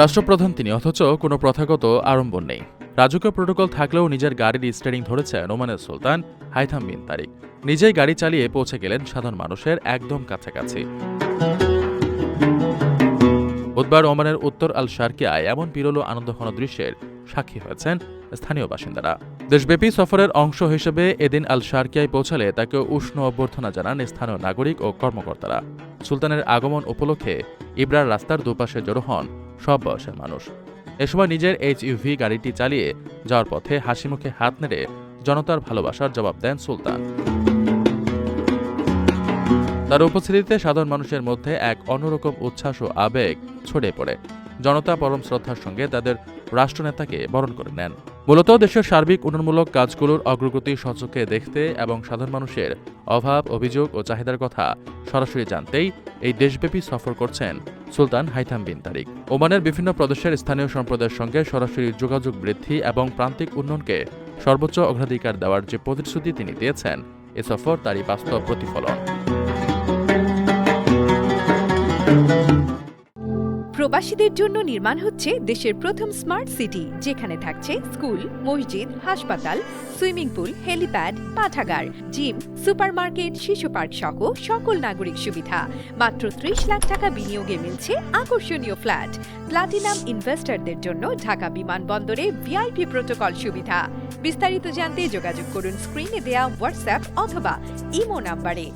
রাষ্ট্রপ্রধান তিনি, অথচ কোনো প্রথাগত আড়ম্বর নেই। রাজকীয় প্রোটোকল থাকলেও নিজের গাড়ির স্টিয়ারিং ধরেছেন ওমানের সুলতান হাইথাম বিন তারিক। নিজেই গাড়ি চালিয়ে পৌঁছে গেলেন সাধারণ মানুষের একদম কাছাকাছি। বুধবার ওমানের উত্তর আল শারকিয়ায় এমন বিরল ও আনন্দঘন দৃশ্যের সাক্ষী হয়েছেন স্থানীয় বাসিন্দারা। দেশব্যাপী সফরের অংশ হিসেবে এদিন আল শারকিয়ায় পৌঁছালে তাকে উষ্ণ অভ্যর্থনা জানান স্থানীয় নাগরিক ও কর্মকর্তারা। সুলতানের আগমন উপলক্ষে ইব্রার রাস্তার দুপাশে জড়ো হন সব বয়সের মানুষ। এ সময় নিজের এইচইউভি গাড়িটি চালিয়ে যাওয়ার পথে হাসিমুখে হাত নেড়ে জনতার ভালোবাসার জবাব দেন সুলতান। তার উপস্থিতিতে সাধারণ মানুষের মধ্যে এক অন্যরকম উচ্ছ্বাস ও আবেগ ছড়িয়ে পড়ে। জনতা পরম শ্রদ্ধার সঙ্গে তাদের রাষ্ট্রনেতাকে বরণ করে নেন। মূলত দেশের সার্বিক উন্নয়নমূলক কাজগুলোর অগ্রগতি স্বচক্ষে দেখতে এবং সাধারণ মানুষের অভাব, অভিযোগ ও চাহিদার কথা সরাসরি জানতেই এই দেশব্যাপী সফর করছেন সুলতান হাইথাম বিন তারিক। ওমানের বিভিন্ন প্রদেশের স্থানীয় সম্প্রদায়ের সঙ্গে সরাসরি যোগাযোগ বৃদ্ধি এবং প্রান্তিক উন্নয়নকে সর্বোচ্চ অগ্রাধিকার দেওয়ার যে প্রতিশ্রুতি তিনি দিয়েছেন, এ সফর তারই বাস্তব প্রতিফলন। প্রবাসীদের জন্য নির্মাণ হচ্ছে দেশের প্রথম স্মার্ট সিটি, যেখানে থাকছে স্কুল, মসজিদ, হাসপাতাল, সুইমিং পুল, হেলিপ্যাড, পাঠাগার, জিম, সুপারমার্কেট, শিশু পার্ক সহ সকল নাগরিক সুবিধা। মাত্র ৩০ লাখ টাকা বিনিয়োগে মিলছে আকর্ষণীয় ফ্ল্যাট। প্লাটিনাম ইনভেস্টরদের জন্য ঢাকা বিমানবন্দরে ভিআইপি প্রোটোকল সুবিধা। বিস্তারিত জানতে যোগাযোগ করুন স্ক্রিনে দেয়া হোয়াটসঅ্যাপ অথবা ইমো নাম্বারে।